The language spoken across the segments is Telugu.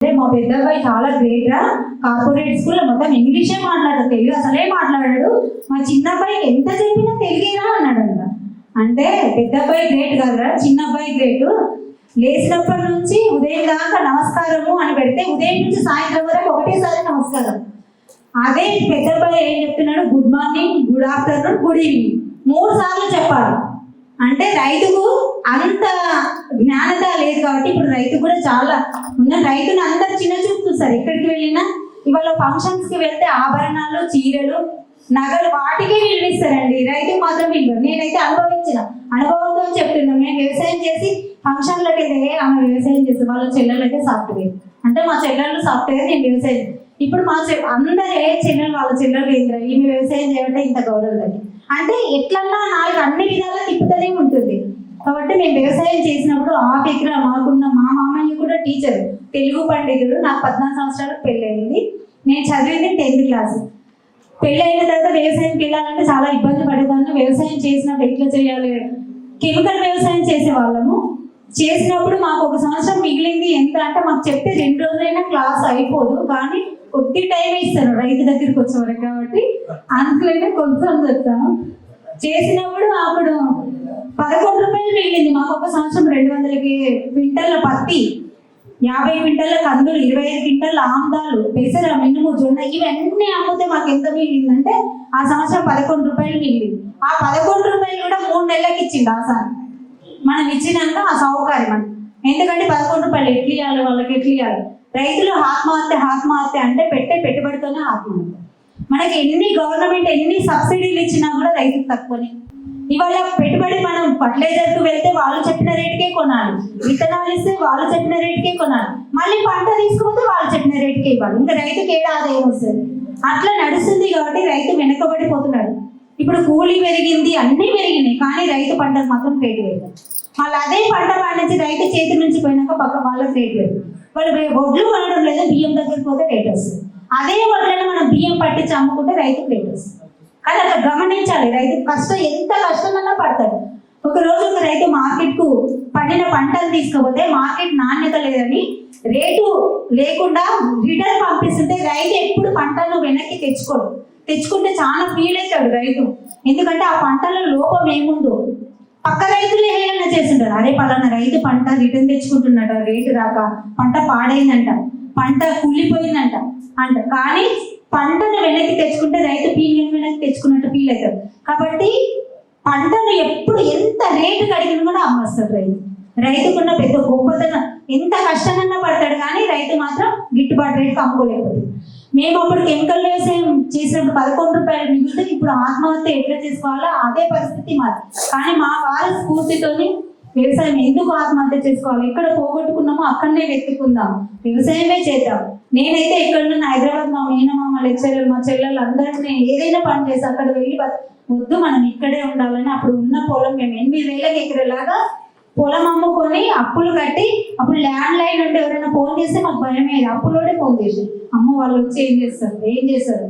అంటే మా పెద్ద అబ్బాయి చాలా గ్రేట్ రా. కార్పొరేట్ స్కూల్లో మొత్తం ఇంగ్లీషే మాట్లాడతాడు, తెలుగు అసలే మాట్లాడాడు. మా చిన్న అబ్బాయికి ఎంత చెప్పినా తెలుగేరా అన్నాడు అంట. అంటే పెద్ద అబ్బాయి గ్రేట్ కాదురా, చిన్న అబ్బాయి గ్రేట్. లేచినప్పటి నుంచి ఉదయం దాకా నమస్కారము అని పెడితే ఉదయం నుంచి సాయంత్రం వరకు ఒకటేసారి నమస్కారం. అదే పెద్ద అబ్బాయి ఏం చెప్తున్నాడు, good morning, good afternoon, good evening 3 సార్లు చెప్పాలి. అంటే రైతుకు అంత జ్ఞానత లేదు కాబట్టి ఇప్పుడు రైతు కూడా చాలా ఉన్న. రైతును అందరు చిన్న చూపు చూస్తారు ఎక్కడికి వెళ్ళినా. ఇవాళ ఫంక్షన్స్కి వెళ్తే ఆభరణాలు, చీరలు, నగలు వాటికే విలువిస్తారండి, రైతుకు మాత్రం విలువ. నేనైతే అనుభవించిన అనుభవంతో చెప్తున్నాను. మేము వ్యవసాయం చేసి ఫంక్షన్లకి వెళ్తే ఆమె వ్యవసాయం చేస్తే వాళ్ళ చెల్లెలైతే సాఫ్ట్వేర్, అంటే మా చెల్లెళ్ళు సాఫ్ట్వేర్, నేను వ్యవసాయం. ఇప్పుడు మా అందరు ఏ చెల్లెలు వాళ్ళ చెల్లెలు ఏంద్రా ఈమె వ్యవసాయం చేయాలంటే ఇంత గౌరవం. అంటే ఎట్లన్నా నాకు అన్ని విధాలా తిప్పుతూనే ఉంటుంది. కాబట్టి మేము వ్యవసాయం చేసినప్పుడు ఆ దగ్గర మాకున్న మా మామయ్య కూడా టీచర్, తెలుగు పండితుడు. నాకు 14 సంవత్సరాలకు పెళ్ళయింది. నేను చదివింది 10th క్లాస్. పెళ్ళైన తర్వాత వ్యవసాయంకి వెళ్ళాలంటే చాలా ఇబ్బంది పడేదాన్ని. వ్యవసాయం చేసినప్పుడు ఎట్లా చేయాలి, కెమికల్ వ్యవసాయం చేసే వాళ్ళము. చేసినప్పుడు మాకు 1 సంవత్సరం మిగిలింది. ఎంత అంటే మాకు చెప్తే 2 రోజులైనా క్లాస్ అయిపోదు, కానీ కొద్ది టైం ఇస్తారు రైతు దగ్గరికి వచ్చేవరకు. కాబట్టి అందులోనే కొంచెం చెప్తాను. చేసినప్పుడు అప్పుడు 11 రూపాయలు మిగిలింది మాకు. 1 సంవత్సరం 200 క్వింటాల పత్తి, 50 క్వింటాల కందులు, 25 క్వింటాల ఆమ్దాలు, పెసర, మినుము, జొన్న ఇవన్నీ అమ్మితే మాకు ఎంత మిగిలిందంటే ఆ సంవత్సరం 11 రూపాయలు మిగిలింది. ఆ 11 రూపాయలు కూడా 3 నెలలకు ఇచ్చిండు ఆ సార్. మనం ఇచ్చినాక ఆ సౌకర్యం మనం, ఎందుకంటే 11 రూపాయలు ఎట్లు ఇవ్వాలి, వాళ్ళకి ఎట్లు ఇవ్వాలి. రైతులు ఆత్మహత్య అంటే పెట్టుబడితోనే ఆత్మహత్య. మనకి ఎన్ని గవర్నమెంట్ ఎన్ని సబ్సిడీలు ఇచ్చినా కూడా రైతుకు తక్కువనే. ఇవాళ పెట్టుబడి మనం ఫర్టిలైజర్కి వెళ్తే వాళ్ళు చెప్పిన రేటుకే కొనాలి, విత్తనాలు ఇస్తే వాళ్ళు చెప్పిన రేటుకే కొనాలి, మళ్ళీ పంట తీసుకుపోతే వాళ్ళు చెప్పిన రేటుకే ఇవ్వాలి. ఇంకా రైతుకి ఏడా ఆదాయం వస్తుంది? అట్లా నడుస్తుంది. కాబట్టి రైతు వెనకబడిపోతున్నాడు. ఇప్పుడు కూలీ పెరిగింది, అన్నీ పెరిగినాయి, కానీ రైతు పంటకు మాత్రం రేటు పెరిగింది. మళ్ళీ అదే పంట పండించి రైతు చేతి నుంచి పోయినాక పక్క వాళ్ళకి రేటు పెరిగింది. వాళ్ళు వడ్లు కొనడం లేదు, బియ్యం దగ్గరికి పోతే రేట్ వస్తుంది. అదే వడ్లను మనం బియ్యం పట్టించి అమ్ముకుంటే రైతుకు రేట్ వస్తుంది. కానీ అట్లా గమనించాలి, రైతు కష్టం ఎంత కష్టమన్నా పడతాడు. ఒకరోజు ఒక రైతు మార్కెట్కు పండిన పంటలు తీసుకుపోతే మార్కెట్ నాణ్యత లేదని రేటు లేకుండా రిటర్న్ పంపిస్తుంటే రైతు ఎప్పుడు పంటను వెనక్కి తెచ్చుకుంటే చాలా ఫీల్ అవుతాడు రైతు. ఎందుకంటే ఆ పంటలో లోపం ఏముందో పక్క రైతులు ఏమైనా చేస్తుంటారు. అరే పలానా రైతు పంట రిటర్న్ తెచ్చుకుంటున్నట, రేటు రాక పంట పాడైందంట, పంట కుళ్ళిపోయిందంట అంట. కానీ పంటను వెనక్కి తెచ్చుకుంటే రైతు పీలియన్ వెనక్కి తెచ్చుకున్నట్టు ఫీల్ అవుతారు. కాబట్టి పంటను ఎప్పుడు ఎంత రేటు కడిగిన కూడా అమ్మేస్తాడు రైతుకున్న పెద్ద గొప్పతనం. ఎంత కష్టమన్నా పడతాడు, కానీ రైతు మాత్రం గిట్టుబాటు రేటుకి అమ్ముకోలేకపోతుంది. మేము అప్పుడు కెమికల్ వ్యవసాయం చేసినప్పుడు 11 రూపాయలు మిగిలితే ఇప్పుడు ఆత్మహత్య ఎట్లా చేసుకోవాలో అదే పరిస్థితి మాది. కానీ మా వారి స్ఫూర్తితోని వ్యవసాయం ఎందుకు ఆత్మహత్య చేసుకోవాలి, ఎక్కడ పోగొట్టుకున్నామో అక్కడనే వెతుక్కుందాం, వ్యవసాయమే చేద్దాం. నేనైతే ఎక్కడున్న హైదరాబాద్ మా మేనమామ లెక్చరర్, మా చెల్లెలు అందరినీ ఏదైనా పని చేసి అక్కడ వెళ్ళి వద్దు మనం ఇక్కడే ఉండాలని. అప్పుడు ఉన్న పొలం మేము 8,000 ఎకరాలాగా పొలం అమ్ముకొని అప్పులు కట్టి, అప్పుడు ల్యాండ్ లైన్ ఉంటే ఎవరైనా ఫోన్ చేస్తే మాకు భయమే, అప్పులోనే ఫోన్ చేసి అమ్మ వాళ్ళు వచ్చి ఏం చేస్తారు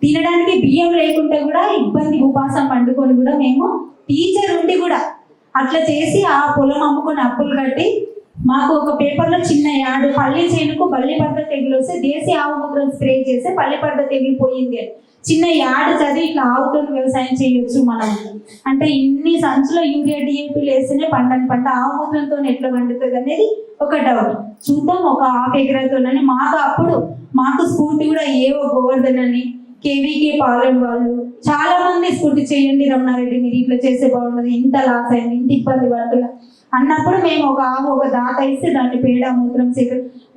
తినడానికి బియ్యం లేకుంటే కూడా ఇబ్బంది, ఉపాసం పండుకొని కూడా మేము టీచర్ ఉండి కూడా అట్లా చేసి ఆ పొలం అమ్ముకొని అప్పులు కట్టి. మాకు ఒక పేపర్లో చిన్న యాడ్, పల్లి చేనుకు బల్లిపడ్డ తెగులు వస్తే దేశీ ఆవు మూత్రం స్ప్రే చేస్తే పల్లిపడ్డ తెగులు పోయింది అని చిన్న యాడ్ చదివి ఇట్లా ఆవుతో వ్యవసాయం చేయొచ్చు మనం అంటే. ఇన్ని సంచులో యూరియా డిఏపీలు వేస్తేనే పంటని పంట ఆవు మూత్రంతో ఎట్లా పండుతుంది అనేది ఒక డౌట్. చూద్దాం ఒక 1/2 ఎకరాతోనని. మాకు స్ఫూర్తి కూడా ఏవో గోవర్ధన్ అని, కేవీకే పాలెం వాళ్ళు చాలా మంది స్ఫూర్తి చేయండి రమణారెడ్డి, మీరు ఇట్లా చేస్తే బాగుంటుంది, ఇంత లాస్ అయింది, ఇంత ఇబ్బంది పడుతున్నా అన్నప్పుడు మేము ఒక దాత ఇస్తే దాన్ని పేడ మూత్రం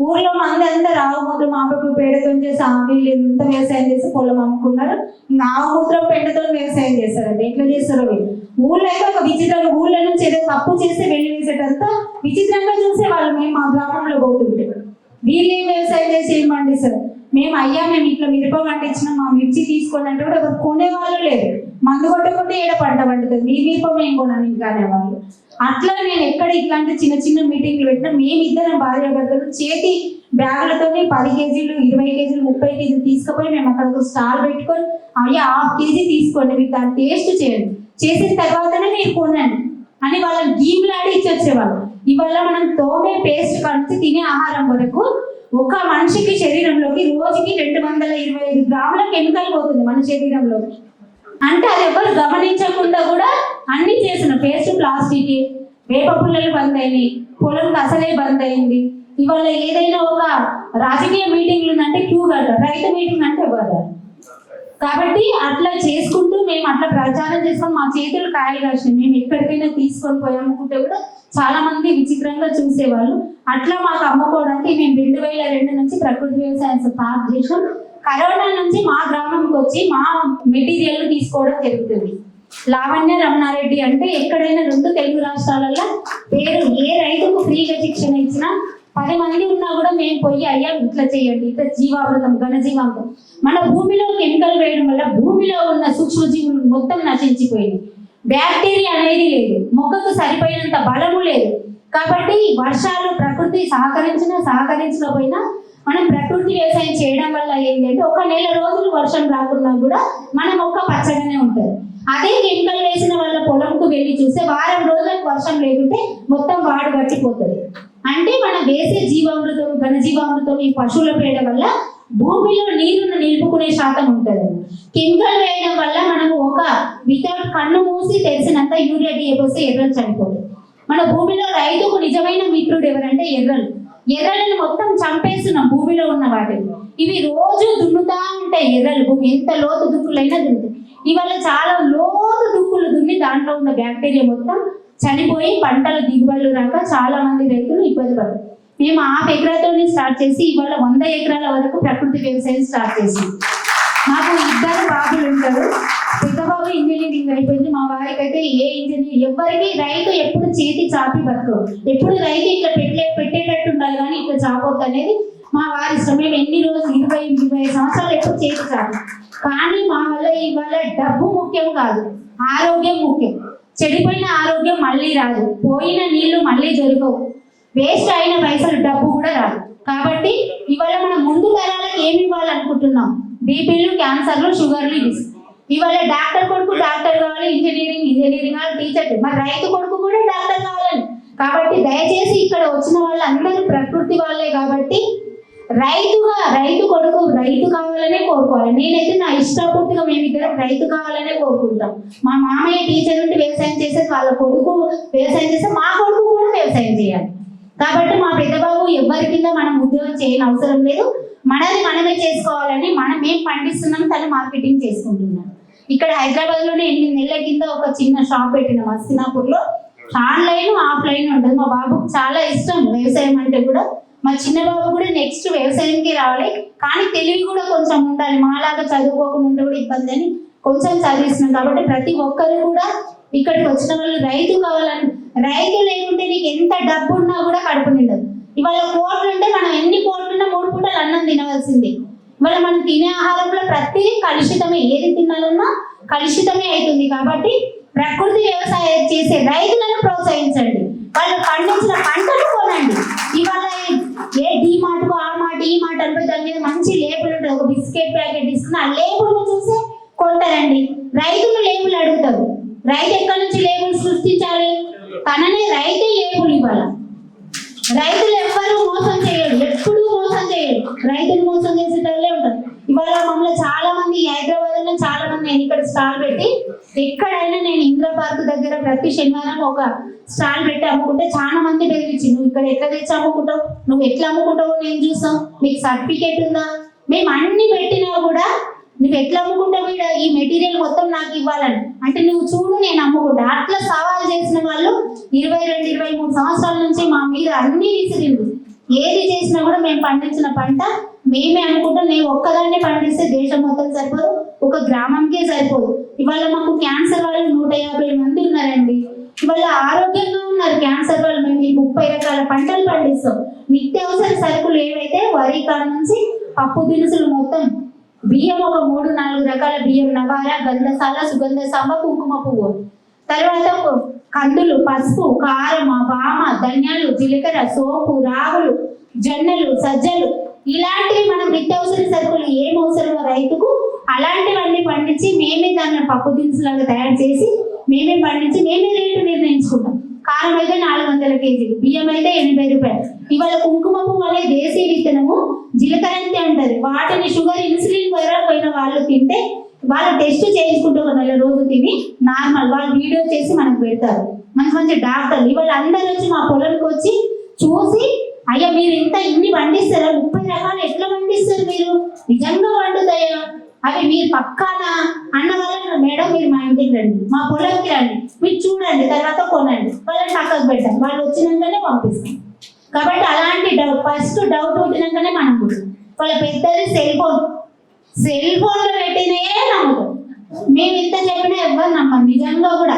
ఊర్లో మంది అందరు ఆవు మూత్రం ఆపకు పేడతో చేసి వీళ్ళు ఎంత వ్యవసాయం చేసి పొలం అమ్ముకున్నారు. ఇంకా ఆవు మూత్రం పెండతో వ్యవసాయం చేస్తారండి. ఎట్లా చేస్తారో వీళ్ళు. ఊళ్ళో అయితే ఒక విచిత్రంగా ఊళ్ళో నుంచి ఏదో తప్పు చేస్తే వెళ్ళి వేసేటంతా విచిత్రంగా చూసే వాళ్ళు. మేము మా గ్రామంలో పోతుంటే వీళ్ళు ఏం వ్యవసాయం చేసి ఏం పండిస్తారు. మేము ఇట్లా మిరప పండించినాం, మా మిర్చి తీసుకోండి అంటే కూడా ఎవరు కొనేవాళ్ళు లేదు. మందు కొట్టకుంటే ఏడ పంట పండుతుంది, మీ మిరప మేము కొనాలి ఇంకా అనేవాళ్ళు. అట్లా నేను ఎక్కడ ఇట్లాంటి చిన్న చిన్న మీటింగ్లు పెట్టినా మేమిద్దరం భార్యాభర్తలు చేతి బ్యాగులతోనే 10 కేజీలు, 20 కేజీలు, 30 కేజీలు తీసుకుపోయి మేము అక్కడ ఒక స్టాల్ పెట్టుకొని అయ్యా 1/2 కేజీ తీసుకోండి, మీరు దాన్ని టేస్ట్ చేయండి, చేసిన తర్వాతనే మీరు కొనండి అని వాళ్ళని గీమ్లాడి ఇచ్చి వచ్చేవాళ్ళు. ఇవాళ మనం తోమే పేస్ట్ కలిసి తినే ఆహారం వరకు ఒక మనిషికి శరీరంలోకి రోజుకి 225 గ్రాముల కెమికల్ పోతుంది మన శరీరంలోకి. అంటే అది ఎవరు గమనించకుండా కూడా అన్ని చేస్తున్నారు. పేస్ట్ ప్లాస్టిక్, వేప పుల్లలు బంద్ అయినాయి, పొలం అసలే బంద్ అయింది. ఇవాళ ఏదైనా ఒక రాజకీయ మీటింగ్లు ఉందంటే క్యూ కట్టారు, రైతు మీటింగ్ అంటే ఎవరు. కాబట్టి అట్లా చేసుకుంటూ మేము అట్లా ప్రచారం చేసుకొని మా చేతులు కాయలు కాసినాయి. మేము ఎక్కడికైనా తీసుకొని పోయి అమ్ముకుంటే కూడా చాలా మంది విచిత్రంగా చూసేవాళ్ళు. అట్లా మాకు అమ్ముకోవడానికి మేము 2002 నుంచి ప్రకృతి వ్యవసాయం స్టార్ట్ చేసాం. కరోనా నుంచి మా గ్రామంకి వచ్చి మా మెటీరియల్ తీసుకోవడం జరుగుతుంది. లావణ్య రమణారెడ్డి అంటే ఎక్కడైనా 2 తెలుగు రాష్ట్రాలలో పేరు, ఏ రైతుకు ఫ్రీగా శిక్షణ ఇచ్చినా 10 మంది ఉన్నా కూడా మేము పోయి అయ్యా ఇట్లా చేయండి, ఇట్లా జీవామృతం, ఘనజీవామృతం. మన భూమిలో కెమికల్ వేయడం వల్ల భూమిలో ఉన్న సూక్ష్మజీవులు మొత్తం నశించిపోయింది. బ్యాక్టీరియా అనేది లేదు, మొక్కకు సరిపోయినంత బలము లేదు. కాబట్టి వర్షాలు ప్రకృతి సహకరించకపోయినా మనం ప్రకృతి వ్యవసాయం చేయడం వల్ల ఏంటంటే ఒక నెల రోజులు వర్షం రాకున్నా కూడా మన మొక్క పచ్చగానే ఉంటుంది. అదే కెమికల్ వేసిన వాళ్ళ పొలంకు వెళ్ళి చూస్తే వారం రోజులకు వర్షం లేకుంటే మొత్తం వాడు గట్టిపోతుంది. అంటే మనం వేసే జీవామృతం, ఘనజీవామృతం, ఈ పశువుల పేడ వల్ల భూమిలో నీరును నిలుపుకునే శాతం ఉంటుంది. కెమికల్ వేయడం వల్ల మనము ఒక వితౌట్ కన్ను మూసి తెలిసినంత యూరియా డిఏపోస్తే ఎర్రలు చనిపోతుంది. మన భూమిలో రైతుకు నిజమైన మిత్రుడు ఎవరంటే ఎర్రలు. ఎర్రలను మొత్తం చంపేస్తున్నాం భూమిలో ఉన్న వాటిని. ఇవి రోజు దున్నుతా ఉంటాయి ఎర్రలు, భూమి ఎంత లోతు దుక్కులైనా దున్నుతాయి. ఇవాళ చాలా లోతు దుక్కులు దున్ని దాంట్లో ఉన్న బ్యాక్టీరియా మొత్తం చనిపోయి పంటల దిగుబడులు రాక చాలా మంది రైతులు ఇబ్బంది పడతారు. మేము 1/2 ఎకరాతోనే స్టార్ట్ చేసి ఇవాళ 100 ఎకరాల వరకు ప్రకృతి వ్యవసాయం స్టార్ట్ చేసాం. మాకు 2 బాబులు ఉంటారు. పెద్ద బాబు ఇంజనీరింగ్ అయిపోయింది. మా వారికి అయితే ఏ ఇంజనీర్ ఎవరికి రైతు ఎప్పుడు చేతి చాపి బతుకు, ఎప్పుడు రైతు ఇట్లా పెట్టేటట్టు ఉండాలి కానీ ఇట్లా చాపొద్దు అనేది మా వారి ఇష్టం. మేము ఎన్ని రోజులు 20-25 సంవత్సరాలు ఎప్పుడు చేతి చాపి. కానీ మా వల్ల ఇవాళ డబ్బు ముఖ్యం కాదు, ఆరోగ్యం ముఖ్యం. చెడిపోయిన ఆరోగ్యం మళ్ళీ రాదు, పోయిన నీళ్లు మళ్ళీ దొరకవు, వేస్ట్ అయిన పైసలు డబ్బు కూడా రాదు. కాబట్టి ఇవాళ మనం ముందు తరాలకు ఏమి ఇవ్వాలనుకుంటున్నాం? బీపీలు, క్యాన్సర్లు, షుగర్లు. ఇవాళ డాక్టర్ కొడుకు డాక్టర్ కావాలి, ఇంజనీరింగ్ కావాలి, టీచర్. మరి రైతు కొడుకు కూడా డాక్టర్ కావాలని. కాబట్టి దయచేసి ఇక్కడ వచ్చిన వాళ్ళందరూ ప్రకృతి వాళ్ళే. కాబట్టి రైతు కొడుకు రైతు కావాలనే కోరుకోవాలి. నేనైతే నా ఇష్టపూర్తిగా మేమిద్దరం రైతు కావాలనే కోరుకుంటాం. మా మామయ్య టీచర్ ఉండి వ్యవసాయం చేసేది, వాళ్ళ కొడుకు వ్యవసాయం చేస్తే మా కొడుకు కూడా వ్యవసాయం చేయాలి. కాబట్టి మా పెద్దబాబు ఎవరి కింద మనం ఉద్యోగం చేయని అవసరం లేదు, మనది మనమే చేసుకోవాలని ఏం పండిస్తున్నాం తను మార్కెటింగ్ చేసుకుంటున్నాం. ఇక్కడ హైదరాబాద్ లోనే 8 నెలల కింద ఒక చిన్న షాప్ పెట్టిన మస్తినాపూర్లో. ఆన్లైన్ ఆఫ్లైన్ ఉంటుంది. మా బాబుకు చాలా ఇష్టం వ్యవసాయం అంటే కూడా. మా చిన్న బాబు కూడా నెక్స్ట్ వ్యవసాయంకి రావాలి, కానీ తెలివి కూడా కొంచెం ఉండాలి. మాలాగా చదువుకోకుండా ఉంటే కూడా ఇబ్బంది అని కొంచెం చదివిస్తున్నాం. కాబట్టి ప్రతి ఒక్కరు కూడా ఇక్కడికి వచ్చిన వాళ్ళు రైతు కావాలని. రైతు లేకుంటే నీకు ఎంత డబ్బు ఉన్నా కూడా కడుపు నిండదు. ఇవాళ కోట్లు ఉంటే మనం ఎన్ని కోట్లున్నా 3 పూటలు అన్నం తినవలసింది. ఇవాళ మనం తినే ఆహారంలో ప్రతిదీ కలుషితమే, ఏది తినాలన్నా కలుషితమే అవుతుంది. కాబట్టి ప్రకృతి వ్యవసాయం చేసే రైతులను ప్రోత్సహించండి, వాళ్ళు పండించిన పంటలు కొనండి. ఇవాళ ఏ డి మార్ట్కు ఆ మాట ఈ మాట అనిపోయి దాని మీద మంచి లేబుల్ ఉంటుంది. ఒక బిస్కెట్ ప్యాకెట్ తీసుకుని ఆ లేబుల్ని చూసే కొంటారండి. రైతులు లేబుల్ అడుగుతారు. రైతు ఎక్కడి నుంచి లేబుల్ సృష్టించాలి? తననే రైతే లేబుల్ ఇవ్వాలి. రైతులు ఎవ్వరూ మోసం చేయరు, ఎప్పుడూ మోసం చేయరు. రైతులు మోసం చేసేటోళ్ళే ఉంటారు. ఇవాళ మమ్మల్ని చాలా మంది హైదరాబాద్ లో చాలా మంది, నేను ఇక్కడ స్టాల్ పెట్టి ఎక్కడైనా నేను ఇంద్ర పార్క్ దగ్గర ప్రతి శనివారం ఒక స్టాల్ పెట్టి అమ్ముకుంటే చాలా మంది బెదిరించి, నువ్వు ఇక్కడ ఎట్లా తెచ్చి అమ్ముకుంటావు, నువ్వు ఎట్లా అమ్ముకుంటావు నేను చూస్తాం, మీకు సర్టిఫికేట్ ఉందా? మేము అన్ని పెట్టినా కూడా నువ్వు ఎట్లా అమ్ముకుంటావు, ఈ మెటీరియల్ మొత్తం నాకు ఇవ్వాలని అంటే నువ్వు చూడు నేను అమ్ముకుంటా. అట్లా సవాల్ చేసిన వాళ్ళు 22-23 సంవత్సరాల నుంచి మా మీద అన్ని విసిరింది. ఏది చేసినా కూడా మేము పండించిన పంట మేమే అనుకుంటాం. నేను ఒక్కదాన్ని పండిస్తే దేశం మొత్తం సరిపోదు, ఒక గ్రామంకే సరిపోదు. ఇవాళ మాకు క్యాన్సర్ వాళ్ళు 150 మంది ఉన్నారండి. ఇవాళ ఆరోగ్యంగా ఉన్నారు క్యాన్సర్ వాళ్ళు. మేము 30 రకాల పంటలు పండిస్తాం. నిత్యావసర సరుకులు ఏవైతే వరి కాడ నుంచి పప్పు దినుసులు మొత్తం, బియ్యం ఒక 3-4 రకాల బియ్యం, నవార, గంధసాల, సుగంధ సాంబ, కుంకుమ పువ్వు, తర్వాత కందులు, పసుపు, కారం, వామ, ధనియాలు, జీలకర్ర, సోపు, రాగులు, జొన్నలు, సజ్జలు, ఇలాంటివి మనం నిత్యావసర సరుకులు ఏం అవసరమో రైతుకు అలాంటివన్నీ పండించి మేమే దాన్ని పప్పు దినుసులాగా తయారు చేసి మేమే పండించి మేమే రేటు నిర్ణయించుకుంటాం. కారం అయితే 400 కేజీలు, బియ్యం అయితే 80 రూపాయలు. ఇవాళ కుంకుమ పువ్వు అనే దేశీ విత్తనము జీలకర్ర అంటది. వాటిని షుగర్ ఇన్సులిన్ పోయిన వాళ్ళు తింటే వాళ్ళు టెస్ట్ చేయించుకుంటూ ఒక 4 రోజులు తిని నార్మల్ వాళ్ళు వీడియో చేసి మనకు పెడతారు. మంచి మంచి డాక్టర్లు ఇవాళ అందరూ వచ్చి మా పొలంకి వచ్చి చూసి, అయ్యా మీరు ఇన్ని పండిస్తారా, 30 రకాలు ఎట్లా పండిస్తారు మీరు, నిజంగా పండుతాయా, అవి మీరు పక్కానా అన్న వాళ్ళని, మేడం మీరు మా ఇంటికి రండి, మా పొలంకి రండి, మీరు చూడండి, తర్వాత కొనండి, వాళ్ళని పక్కకు పెట్టాం, వాళ్ళు వచ్చినాకనే పంపిస్తాం. కాబట్టి అలాంటి ఫస్ట్ డౌట్ పుట్టినాకనే మనం వాళ్ళ పెద్దది సెల్ ఫోన్లో పెట్టినయే నమ్ముతాం. మేము ఇంత చెప్పినా ఎవరు నమ్మం నిజంగా కూడా.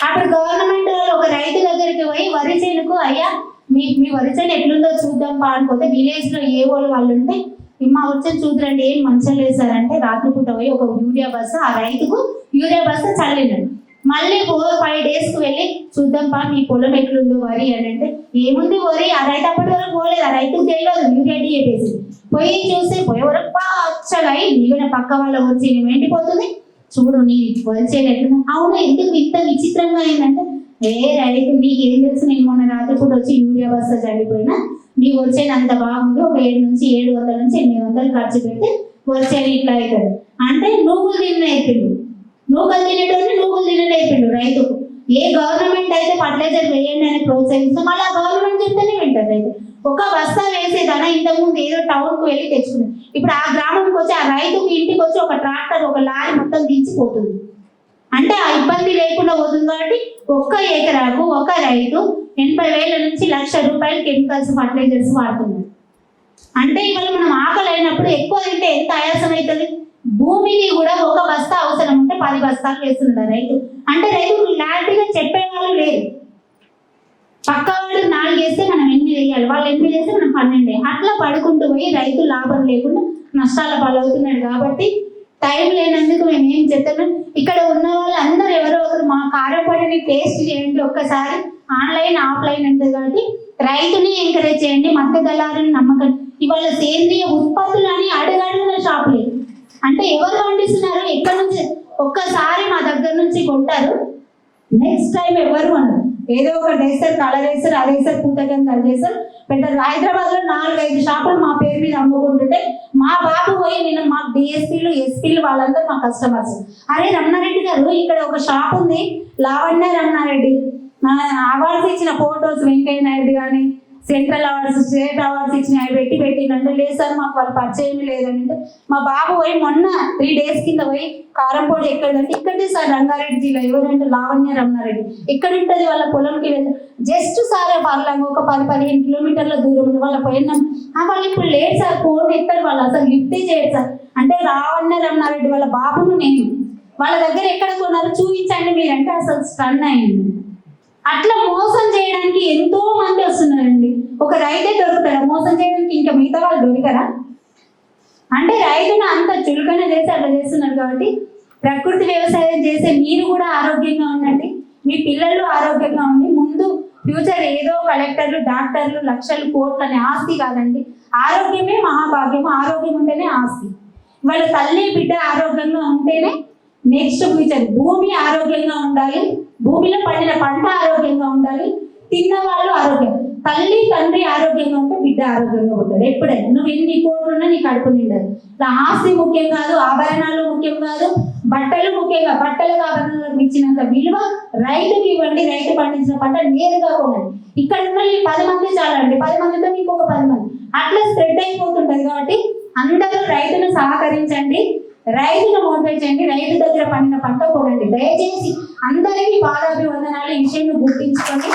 అప్పుడు గవర్నమెంట్ వాళ్ళు ఒక రైతు దగ్గరికి పోయి వరి చేనుకు, అయ్యా మీ వరి చేను ఎట్లుందో చూద్దాం అనుకోతే విలేజ్ లో ఏ వాళ్ళు ఉంటే మా వచ్చి చూద్దండి ఏం మంచిగా లేసారంటే రాత్రిపూట పోయి ఒక యూరియా బస్తా ఆ రైతుకు యూరియా బస్తా చల్లినాడు. మళ్ళీ 4-5 days కు వెళ్ళి చూద్దాంపా మీ పొలం ఎట్లుందో వరి అని అంటే, ఏముంది వరి, ఆ రైతు అప్పటి వరకు పోలేదు, ఆ రైతుకు తెలియదు యూరియా డిఏపేసి పోయి చూస్తే పోయే వరకు పచ్చగా నీళ్ళ పక్క వాళ్ళ వచ్చి ఎండిపోతుంది, చూడు నీ వరి చేను ఎట్లుందో. అవును ఎందుకు ఇంత విచిత్రంగా అయిందంటే, రైతు నీకు ఏం తెలుసు, నేను మొన్న రాత్రిపూట వచ్చి యూరియా బస్తా చల్లిపోయినా, మీ వచ్చేది అంత బాగుంది, ఒక 700 నుంచి 800 ఖర్చు పెట్టి వచ్చేది ఇట్లా అవుతుంది అంటే నువ్వులు తినేపిండు, నూకలు తినేటోని నువ్వులు తినలేపిండు రైతుకు. ఏ గవర్నమెంట్ అయితే ఫర్టిలైజర్ వేయండి అని ప్రోత్సహిస్తాం, మళ్ళీ ఆ గవర్నమెంట్ చెప్తేనే వింటారు రైతు. ఒక బస్తా వేసేదన ఇంతకుముందు ఏదో టౌన్కు వెళ్ళి తెచ్చుకున్నాం, ఇప్పుడు ఆ గ్రామంకి వచ్చి ఆ రైతుకి ఇంటికి వచ్చి ఒక ట్రాక్టర్ ఒక లారీ మొత్తం దించిపోతుంది. అంటే ఆ ఇబ్బంది లేకుండా పోతుంది. కాబట్టి 1 ఎకరాకు ఒక రైతు 80,000 నుంచి 1,00,000 రూపాయలు కెమికల్స్ ఫర్టిలైజర్స్ వాడుతున్నారు. అంటే ఇవాళ మనం ఆకలి అయినప్పుడు ఎక్కువ తింటే ఎంత ఆయాసం అవుతుంది. భూమికి కూడా ఒక బస్తా అవసరం ఉంటే 10 బస్తాలు వేస్తున్నాడు రైతు. అంటే రైతు క్లారిటీగా చెప్పేవాళ్ళు లేరు. పక్క వాళ్ళు 4 వేస్తే మనం 8 వేయాలి, వాళ్ళు 8 వేస్తే మనం 12. అట్లా పడుకుంటూ పోయి రైతు లాభం లేకుండా నష్టాల పాలవుతున్నాడు. కాబట్టి టైం లేనందుకు మేము ఏం చెప్తున్నాం, ఇక్కడ ఉన్న వాళ్ళు అందరూ ఎవరో ఒకరు మా కారపొడిని టేస్ట్ చేయండి ఒక్కసారి. ఆన్లైన్ ఆఫ్లైన్ ఉంటుంది కాబట్టి రైతుని ఎంకరేజ్ చేయండి, మధ్య దళారుని నమ్మకం. ఇవాళ సేంద్రియ ఉత్పత్తులు అని అడుగడుగున షాపులు, అంటే ఎవరు పండిస్తున్నారు ఎక్కడి నుంచి, ఒక్కసారి మా దగ్గర నుంచి కొంటారు, నెక్స్ట్ టైం ఎవరు కొనరు. ఏదో ఒకటి వేస్తారు, కలర్ వేస్తారు, అది వేస్తారు, పూతగంధాలు చేస్తారు, పెడతారు. హైదరాబాద్ లో 4-5 షాపులు మా పేరు మీద అమ్ముకుంటుంటే మా బాబు పోయి నేను మాకు డిఎస్పీలు ఎస్పీలు వాళ్ళందరూ మా కస్టమర్స్, అరే రమణారెడ్డి గారు ఇక్కడ ఒక షాప్ ఉంది లావణ్య రమణారెడ్డి, అవార్డ్స్ ఇచ్చిన ఫోటోస్ వెంకయ్య నాయుడు కానీ సెంట్రల్ అవార్డ్స్ స్టేట్ అవార్డ్స్ ఇచ్చిన అవి పెట్టిందంటే, లేదు సార్ మాకు వాళ్ళు పరిచయం లేదంటే, మా బాబు పోయి మొన్న 3 days కింద పోయి కారంపొడి ఎక్కడంటే ఇక్కడే సార్ రంగారెడ్డి జిల్లా, ఎవరంటే లావణ్య రమణారెడ్డి, ఎక్కడ ఉంటుంది వాళ్ళ పొలంకి వెళ్తే జస్ట్ సార్ వాళ్ళకి ఒక 10-15 కిలోమీటర్ల దూరం ఉంది, వాళ్ళ పోయినాం వాళ్ళు ఇప్పుడు లేదు సార్, ఫోన్ ఎత్తారు వాళ్ళు, అసలు లిఫ్టే చేయరు సార్. అంటే లావణ్య రమణారెడ్డి వాళ్ళ బాబును నేను వాళ్ళ దగ్గర ఎక్కడ కొన్నారు చూపించండి మీరంటే అసలు స్టన్ అయింది. అట్లా మోసం చేయడానికి ఎంతో మంది వస్తున్నారండి. ఒక రైతే దొరుకుతారా మోసం చేయడానికి, ఇంకా మిగతా వాళ్ళు దొరికరా? అంటే రైతును అంత చులకన చేసి అట్లా చేస్తున్నారు. కాబట్టి ప్రకృతి వ్యవసాయం చేసే మీరు కూడా ఆరోగ్యంగా ఉండండి, మీ పిల్లలు ఆరోగ్యంగా ఉంది. ముందు ఫ్యూచర్ ఏదో కలెక్టర్లు డాక్టర్లు లక్షలు కోట్లు అనే ఆస్తి కాదండి, ఆరోగ్యమే మహాభాగ్యం. ఆరోగ్యం ఉంటేనే ఆస్తి. వాళ్ళ తల్లి బిడ్డ ఆరోగ్యంగా ఉంటేనే నెక్స్ట్ ఫ్యూచర్. భూమి ఆరోగ్యంగా ఉండాలి, భూమిలో పండిన పంట ఆరోగ్యంగా ఉండాలి, తిన్నవాళ్ళు ఆరోగ్యం. తల్లి తండ్రి ఆరోగ్యంగా ఉంటే బిడ్డ ఆరోగ్యంగా ఉంటాడు. ఎప్పుడైనా నువ్వు ఎన్ని కోట్లున్నా నీ కడుపు నిండదు. ఆస్తి ముఖ్యం కాదు, ఆభరణాలు ముఖ్యం కాదు, బట్టలు ముఖ్యంగా. బట్టలకు ఆభరణాలకు ఇచ్చినంత విలువ రైతుకి ఇవ్వండి. రైతు పండించిన పంట నేరుగా కొనండి. ఇక్కడ ఉన్న ఈ 10 మంది చాలండి, 10 మందితో ఇంకొక 10 మంది అట్లా స్ప్రెడ్ అయిపోతుంటది. కాబట్టి అందరూ రైతును సహకరించండి, రైతును మోటివేట్ చేయండి, రైతు దగ్గర పండిన పంట కొనండి. దయచేసి అందరికీ పాదాభివందనాలు. ఈ విషయం గుర్తించుకొని